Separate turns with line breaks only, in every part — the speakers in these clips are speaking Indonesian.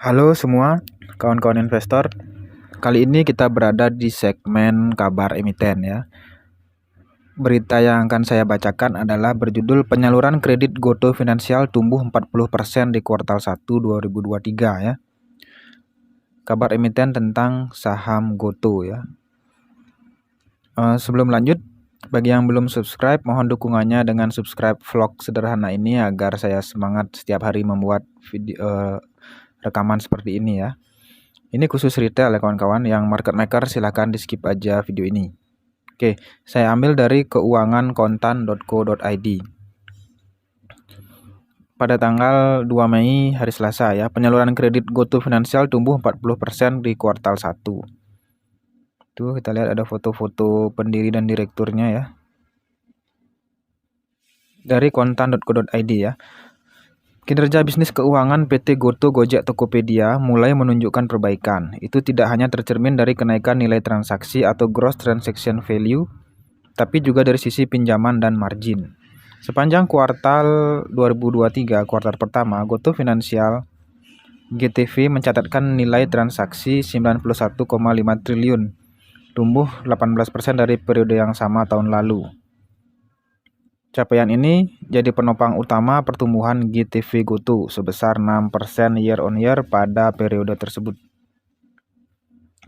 Halo semua, kawan-kawan investor. Kali ini kita berada di segmen kabar emiten ya. Berita yang akan saya bacakan adalah berjudul penyaluran kredit GoTo Finansial tumbuh 40% di kuartal 1 2023 ya. Kabar emiten tentang saham GoTo ya. Sebelum lanjut, bagi yang belum subscribe, mohon dukungannya dengan subscribe vlog sederhana ini agar saya semangat setiap hari membuat video rekaman seperti ini ya. Ini khusus retail ya kawan-kawan, yang market maker silahkan di skip aja video ini. Oke, saya ambil dari keuangankontan.co.id. Pada tanggal 2 Mei hari Selasa ya, penyaluran kredit GoTo Finansial tumbuh 40% di kuartal 1. Tuh kita lihat ada foto-foto pendiri dan direkturnya ya. Dari kontan.co.id ya. Kinerja bisnis keuangan PT GoTo Gojek Tokopedia mulai menunjukkan perbaikan. Itu tidak hanya tercermin dari kenaikan nilai transaksi atau gross transaction value, tapi juga dari sisi pinjaman dan margin. Sepanjang kuartal 2023, kuartal pertama, GoTo Finansial GTV mencatatkan nilai transaksi 91,5 triliun, tumbuh 18% dari periode yang sama tahun lalu. Capaian ini jadi penopang utama pertumbuhan GTV GoTo sebesar 6% year on year pada periode tersebut.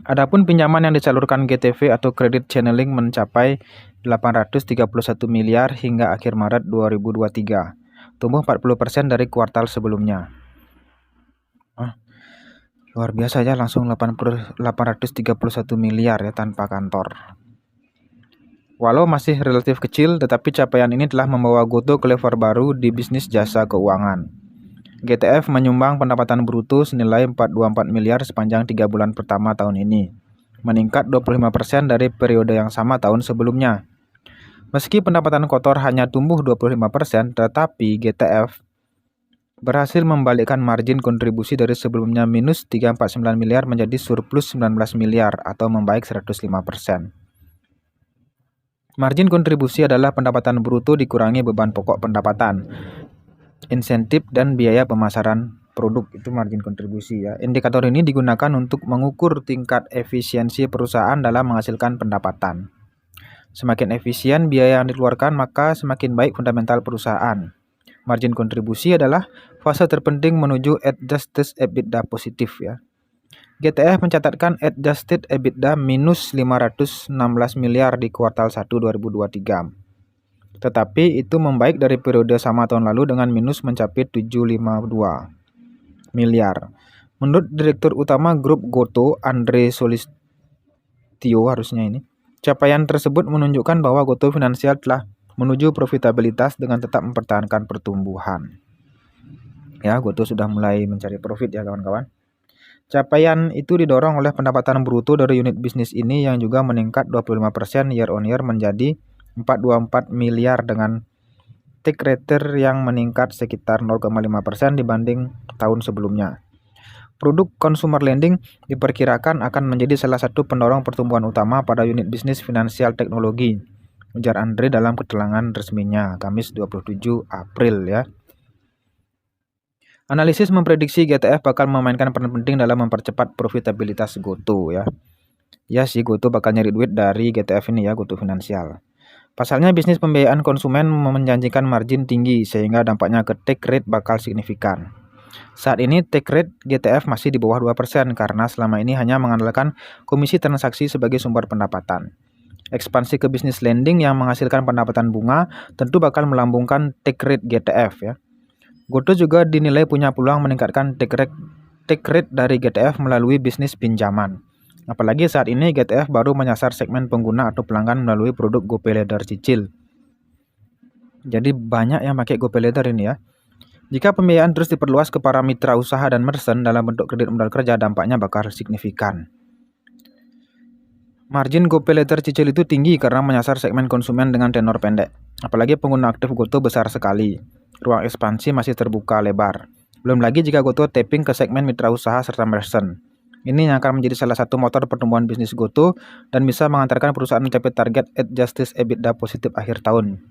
Adapun pinjaman yang disalurkan GTV atau credit channeling mencapai 831 miliar hingga akhir Maret 2023, tumbuh 40% dari kuartal sebelumnya. Luar biasa ya, langsung 831 miliar ya tanpa kantor. Walau masih relatif kecil, tetapi capaian ini telah membawa GoTo ke level baru di bisnis jasa keuangan. GTF menyumbang pendapatan bruto senilai 424 miliar sepanjang 3 bulan pertama tahun ini, meningkat 25% dari periode yang sama tahun sebelumnya. Meski pendapatan kotor hanya tumbuh 25%, tetapi GTF berhasil membalikkan margin kontribusi dari sebelumnya minus 349 miliar menjadi surplus 19 miliar atau membaik 105%. Margin kontribusi adalah pendapatan bruto dikurangi beban pokok pendapatan, insentif dan biaya pemasaran produk, itu margin kontribusi ya. Indikator ini digunakan untuk mengukur tingkat efisiensi perusahaan dalam menghasilkan pendapatan. Semakin efisien biaya yang dikeluarkan, maka semakin baik fundamental perusahaan. Margin kontribusi adalah fase terpenting menuju adjusted EBITDA positif ya. GTF mencatatkan adjusted EBITDA minus 516 miliar di kuartal 1 2023. Tetapi itu membaik dari periode sama tahun lalu dengan minus mencapai 752 miliar. Menurut Direktur Utama Grup GoTo, Andre Solistio harusnya ini, capaian tersebut menunjukkan bahwa GoTo Finansial telah menuju profitabilitas dengan tetap mempertahankan pertumbuhan. Ya, GoTo sudah mulai mencari profit ya kawan-kawan. Capaian itu didorong oleh pendapatan bruto dari unit bisnis ini yang juga meningkat 25% year on year menjadi 424 miliar dengan take rate yang meningkat sekitar 0,5% dibanding tahun sebelumnya. Produk consumer lending diperkirakan akan menjadi salah satu pendorong pertumbuhan utama pada unit bisnis finansial teknologi, ujar Andre dalam keterangan resminya Kamis 27 April ya. Analisis memprediksi GTF bakal memainkan peran penting dalam mempercepat profitabilitas GoTo ya. Ya sih, GoTo bakal nyari duit dari GTF ini ya, GoTo Finansial. Pasalnya bisnis pembiayaan konsumen menjanjikan margin tinggi sehingga dampaknya ke take rate bakal signifikan. Saat ini take rate GTF masih di bawah 2% karena selama ini hanya mengandalkan komisi transaksi sebagai sumber pendapatan. Ekspansi ke bisnis lending yang menghasilkan pendapatan bunga tentu bakal melambungkan take rate GTF ya. GoTo juga dinilai punya peluang meningkatkan take rate dari GTF melalui bisnis pinjaman. Apalagi saat ini GTF baru menyasar segmen pengguna atau pelanggan melalui produk GoPayLater cicil. Jadi banyak yang pakai GoPayLater ini ya. Jika pembiayaan terus diperluas ke para mitra usaha dan merchant dalam bentuk kredit modal kerja, dampaknya bakal signifikan. Margin GoPayLater cicil itu tinggi karena menyasar segmen konsumen dengan tenor pendek. Apalagi pengguna aktif GoTo besar sekali. Ruang ekspansi masih terbuka lebar. Belum lagi jika GoTo tapping ke segmen mitra usaha serta merchant. Ini yang akan menjadi salah satu motor pertumbuhan bisnis GoTo dan bisa mengantarkan perusahaan mencapai target adjusted EBITDA positif akhir tahun,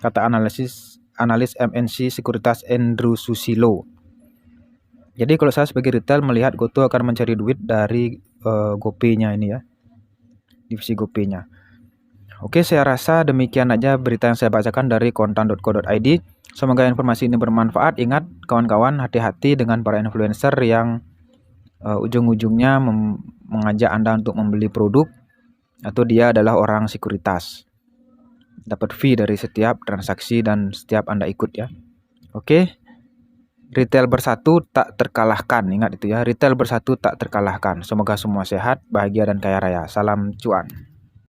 kata analis MNC Sekuritas Andrew Susilo. Jadi kalau saya sebagai retail melihat GoTo akan mencari duit dari GoPay-nya ini ya, divisi GoPay-nya. Oke, saya rasa demikian aja berita yang saya bacakan dari kontan.co.id. Semoga informasi ini bermanfaat. Ingat kawan-kawan, hati-hati dengan para influencer yang ujung-ujungnya mengajak Anda untuk membeli produk atau dia adalah orang sekuritas. Dapat fee dari setiap transaksi dan setiap Anda ikut ya. Oke. Retail bersatu tak terkalahkan. Ingat itu ya, retail bersatu tak terkalahkan. Semoga semua sehat, bahagia dan kaya raya. Salam cuan.